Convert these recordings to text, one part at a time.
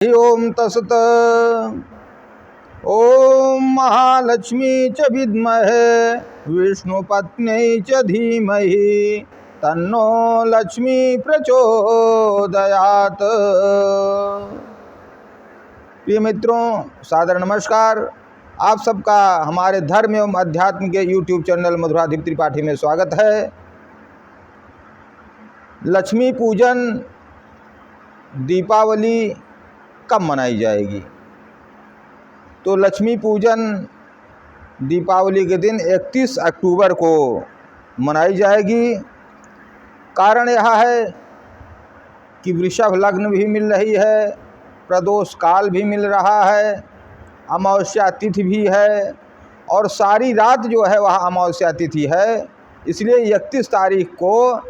ओम तसत। ओम महालक्ष्मी च विद्महे विष्णुपत्न्यै च धीमहि तन्नो लक्ष्मी प्रचोदयात्। प्रिय मित्रों, सादर नमस्कार। आप सबका हमारे धर्म एवं अध्यात्म के YouTube चैनल मधुराधिप त्रिपाठी में स्वागत है। लक्ष्मी पूजन दीपावली कब मनाई जाएगी? तो लक्ष्मी पूजन दीपावली के दिन 31 अक्टूबर को मनाई जाएगी। कारण यह है कि वृषभ लग्न भी मिल रही है, प्रदोष काल भी मिल रहा है, अमावस्या तिथि भी है और सारी रात जो है वह अमावस्या तिथि है। इसलिए 31 तारीख को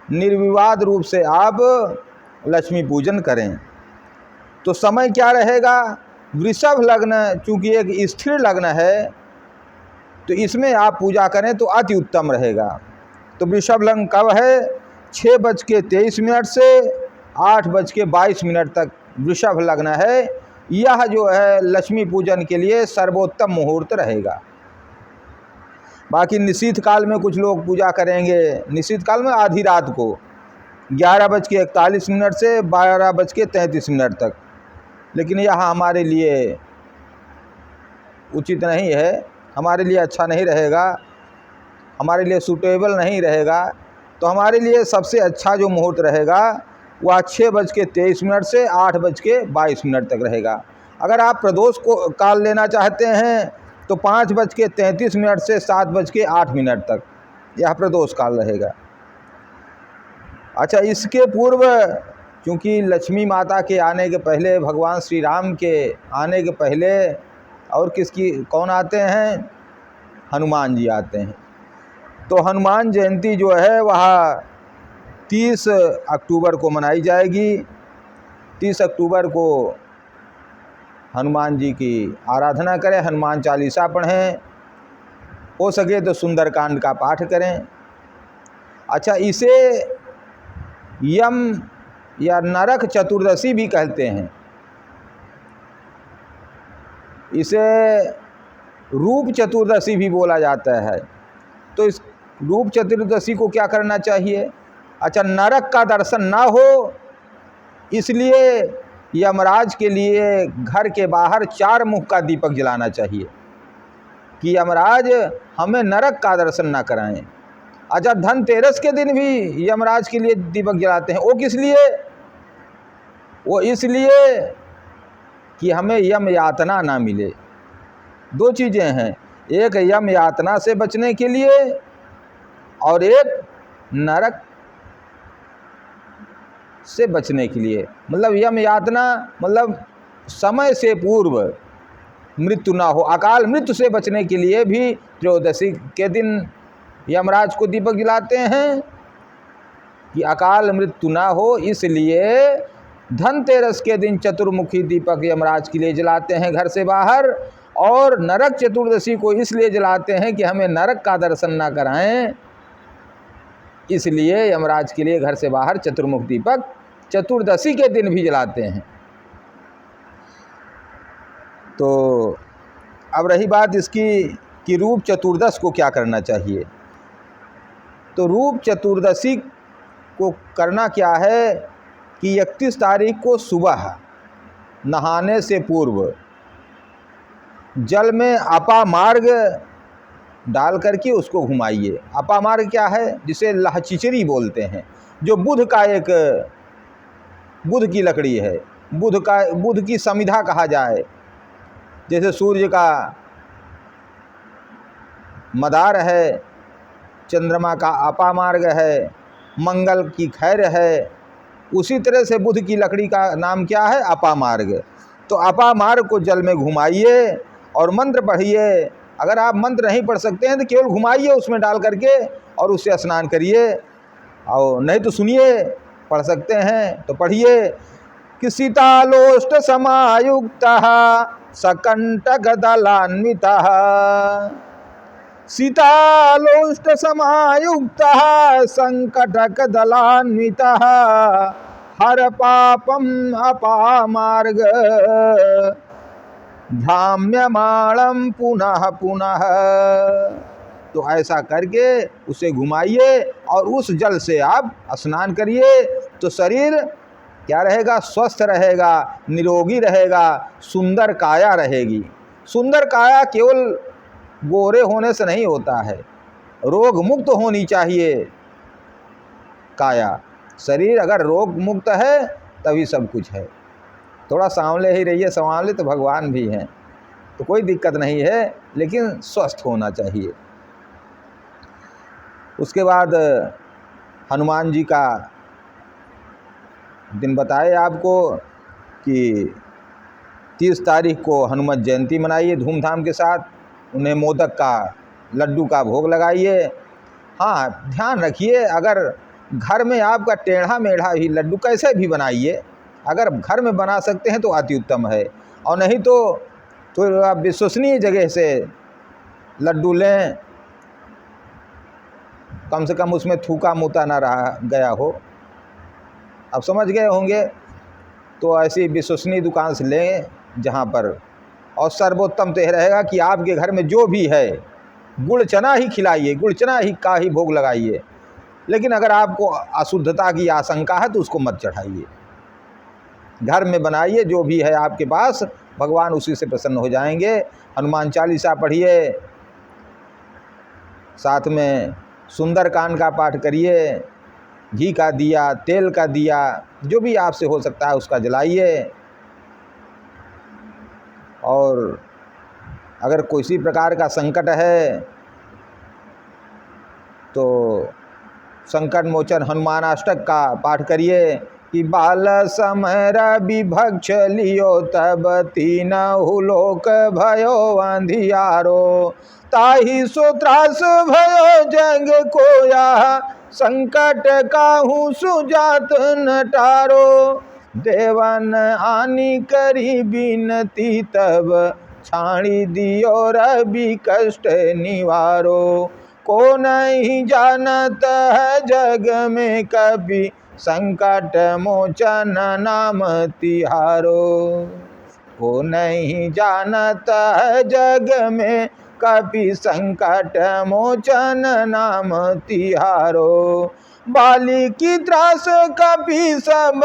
निर्विवाद रूप से आप लक्ष्मी पूजन करें। तो समय क्या रहेगा? वृषभ लग्न चूँकि एक स्थिर लग्न है तो इसमें आप पूजा करें तो अति उत्तम रहेगा। तो वृषभ लग्न कब है? 6:23 से 8:22 तक वृषभ लग्न है। यह जो है लक्ष्मी पूजन के लिए सर्वोत्तम मुहूर्त रहेगा। बाकी निशीथ काल में कुछ लोग पूजा करेंगे, निशीथ काल में आधी रात को 11:41 से 12:33 तक, लेकिन यह हमारे लिए उचित नहीं है, हमारे लिए अच्छा नहीं रहेगा, हमारे लिए सूटेबल नहीं रहेगा। तो हमारे लिए सबसे अच्छा जो मुहूर्त रहेगा वह 6:23 से 8:22 तक रहेगा। अगर आप प्रदोष को काल लेना चाहते हैं तो 5:33 से 7:08 तक यह प्रदोष काल रहेगा। अच्छा, इसके पूर्व क्योंकि लक्ष्मी माता के आने के पहले, भगवान श्री राम के आने के पहले और कौन आते हैं? हनुमान जी आते हैं। तो हनुमान जयंती जो है वह 30 अक्टूबर को मनाई जाएगी। 30 अक्टूबर को हनुमान जी की आराधना करें, हनुमान चालीसा पढ़ें, हो सके तो सुंदरकांड का पाठ करें। अच्छा, इसे यम या नरक चतुर्दशी भी कहते हैं। इसे रूप चतुर्दशी भी बोला जाता है। तो इस रूप चतुर्दशी को क्या करना चाहिए? अच्छा, नरक का दर्शन ना हो इसलिए यमराज के लिए घर के बाहर 4 मुख का दीपक जलाना चाहिए कि यमराज हमें नरक का दर्शन ना कराएं। अच्छा, धनतेरस के दिन भी यमराज के लिए दीपक जलाते हैं। वो किस लिए? वो इसलिए कि हमें यम यातना ना मिले। 2 चीज़ें हैं, एक यम यातना से बचने के लिए और एक नरक से बचने के लिए। मतलब यम यातना मतलब समय से पूर्व मृत्यु ना हो, अकाल मृत्यु से बचने के लिए भी त्रयोदशी के दिन यमराज को दीपक जलाते हैं कि अकाल मृत्यु ना हो। इसलिए धनतेरस के दिन चतुर्मुखी दीपक यमराज के लिए जलाते हैं घर से बाहर, और नरक चतुर्दशी को इसलिए जलाते हैं कि हमें नरक का दर्शन ना कराएं। इसलिए यमराज के लिए घर से बाहर चतुर्मुख दीपक चतुर्दशी के दिन भी जलाते हैं। तो अब रही बात इसकी कि रूप चतुर्दश को क्या करना चाहिए। तो रूप चतुर्दशी को करना क्या है कि 31 तारीख को सुबह नहाने से पूर्व जल में अपामार्ग डाल करके उसको घुमाइए। अपामार्ग क्या है? जिसे लहचिचरी बोलते हैं, जो बुध की लकड़ी है, बुध की समिधा कहा जाए। जैसे सूर्य का मदार है, चंद्रमा का अपामार्ग है, मंगल की खैर है, उसी तरह से बुध की लकड़ी का नाम क्या है? अपामार्ग। तो अपामार्ग को जल में घुमाइए और मंत्र पढ़िए। अगर आप मंत्र नहीं पढ़ सकते हैं तो केवल घुमाइए उसमें डाल करके और उससे स्नान करिए, और नहीं तो सुनिए, पढ़ सकते हैं तो पढ़िए कि सीतालोष्ट समायुक्तः सकंटक दलान्वितः, सीतालोष्ट समायुक्तः संकटक दलान्वितः, हर पापम अपामार्ग भ्राम्यमाणम पुनः पुनः। तो ऐसा करके उसे घुमाइए और उस जल से आप स्नान करिए, तो शरीर क्या रहेगा? स्वस्थ रहेगा, निरोगी रहेगा, सुंदर काया रहेगी। सुंदर काया केवल गोरे होने से नहीं होता है, रोग मुक्त होनी चाहिए काया। शरीर अगर रोग मुक्त है तभी सब कुछ है। थोड़ा सांवले ही रहिए, सांवले तो भगवान भी हैं, तो कोई दिक्कत नहीं है, लेकिन स्वस्थ होना चाहिए। उसके बाद हनुमान जी का दिन बताए आपको कि 30 तारीख को हनुमत जयंती मनाइए धूमधाम के साथ। उन्हें मोदक का, लड्डू का भोग लगाइए। हाँ, ध्यान रखिए, अगर घर में आपका टेढ़ा मेढ़ा ही लड्डू कैसे भी बनाइए, अगर घर में बना सकते हैं तो अति उत्तम है, और नहीं तो आप विश्वसनीय जगह से लड्डू लें, कम से कम उसमें थूका मूता ना रहा गया हो। अब समझ गए होंगे। तो ऐसी विश्वसनीय दुकान से लें जहाँ पर, और सर्वोत्तम तो यह रहेगा कि आपके घर में जो भी है गुड़ चना ही खिलाइए, गुड़ चना ही का ही भोग लगाइए। लेकिन अगर आपको अशुद्धता की आशंका है तो उसको मत चढ़ाइए, घर में बनाइए जो भी है आपके पास, भगवान उसी से प्रसन्न हो जाएंगे। हनुमान चालीसा पढ़िए, साथ में सुंदरकांड का पाठ करिए, घी का दिया, तेल का दिया, जो भी आपसे हो सकता है उसका जलाइए। और अगर किसी प्रकार का संकट है तो संकट मोचन हनुमानाष्टक का पाठ करिए कि बाल समर विभक्ष लियो तब तीनहु लोक भयो अंधियारो, ताहि सो त्रास भयो जग कोया, संकट काहू सुजात न टारो। देवन आनी करी बिनती तब छाणी दियो रवि कष्ट निवारो। को नहीं जानत है जग में कभी, संकट मोचन नाम तिहारो। को नहीं जानत है जग में कभी, संकट मोचन नाम तिहारो। बाली की त्रास कभी सब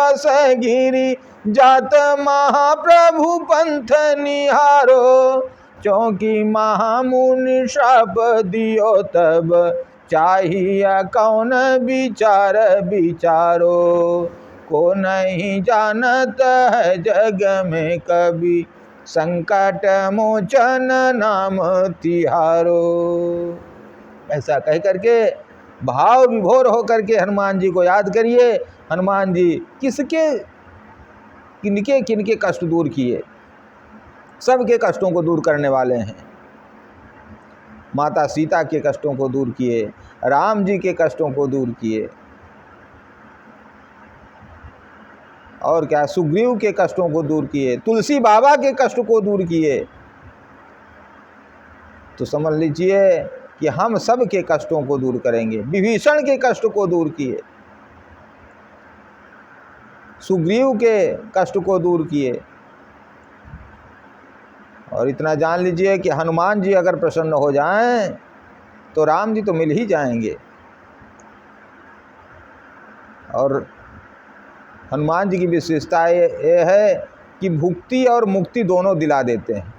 गिरी, जात महाप्रभु पंथ निहारो। चौकी महामुनि श्राप दियो तब, चाहिए कौन विचार विचारो। को नहीं जानत है जग में कभी, संकट मोचन नाम तिहारो। ऐसा कह करके भाव विभोर होकर के हनुमान जी को याद करिए। हनुमान जी किनके किनके कष्ट दूर किए, सबके कष्टों को दूर करने वाले हैं। माता सीता के कष्टों को दूर किए, राम जी के कष्टों को दूर किए, और क्या सुग्रीव के कष्टों को दूर किए, तुलसी बाबा के कष्ट को दूर किए। तो समझ लीजिए कि हम सब के कष्टों को दूर करेंगे। विभीषण के कष्ट को दूर किए, सुग्रीव के कष्ट को दूर किए। और इतना जान लीजिए कि हनुमान जी अगर प्रसन्न हो जाएं तो राम जी तो मिल ही जाएंगे। और हनुमान जी की विशेषता ये है कि भुक्ति और मुक्ति दोनों दिला देते हैं।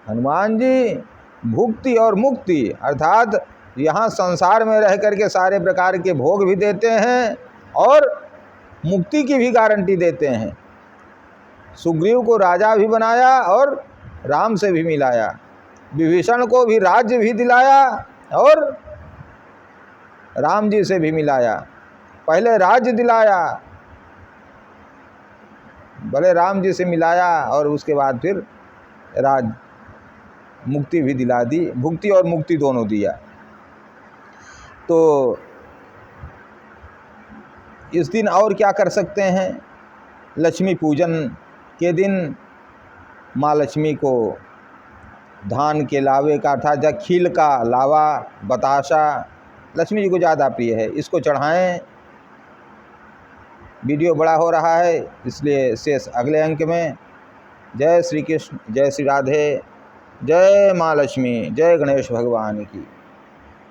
हनुमान जी भुक्ति और मुक्ति अर्थात यहाँ संसार में रह करके सारे प्रकार के भोग भी देते हैं और मुक्ति की भी गारंटी देते हैं। सुग्रीव को राजा भी बनाया और राम से भी मिलाया, विभीषण को भी राज्य भी दिलाया और राम जी से भी मिलाया। पहले राज्य दिलाया, भले राम जी से मिलाया, और उसके बाद फिर मुक्ति भी दिला दी, भुक्ति और मुक्ति दोनों दिया। तो इस दिन और क्या कर सकते हैं? लक्ष्मी पूजन के दिन माँ लक्ष्मी को धान के लावे का अर्थात खील का लावा, बताशा लक्ष्मी जी को ज़्यादा प्रिय है, इसको चढ़ाएं। वीडियो बड़ा हो रहा है, इसलिए शेष अगले अंक में। जय श्री कृष्ण, जय श्री राधे, जय माँ लक्ष्मी, जय गणेश भगवान की।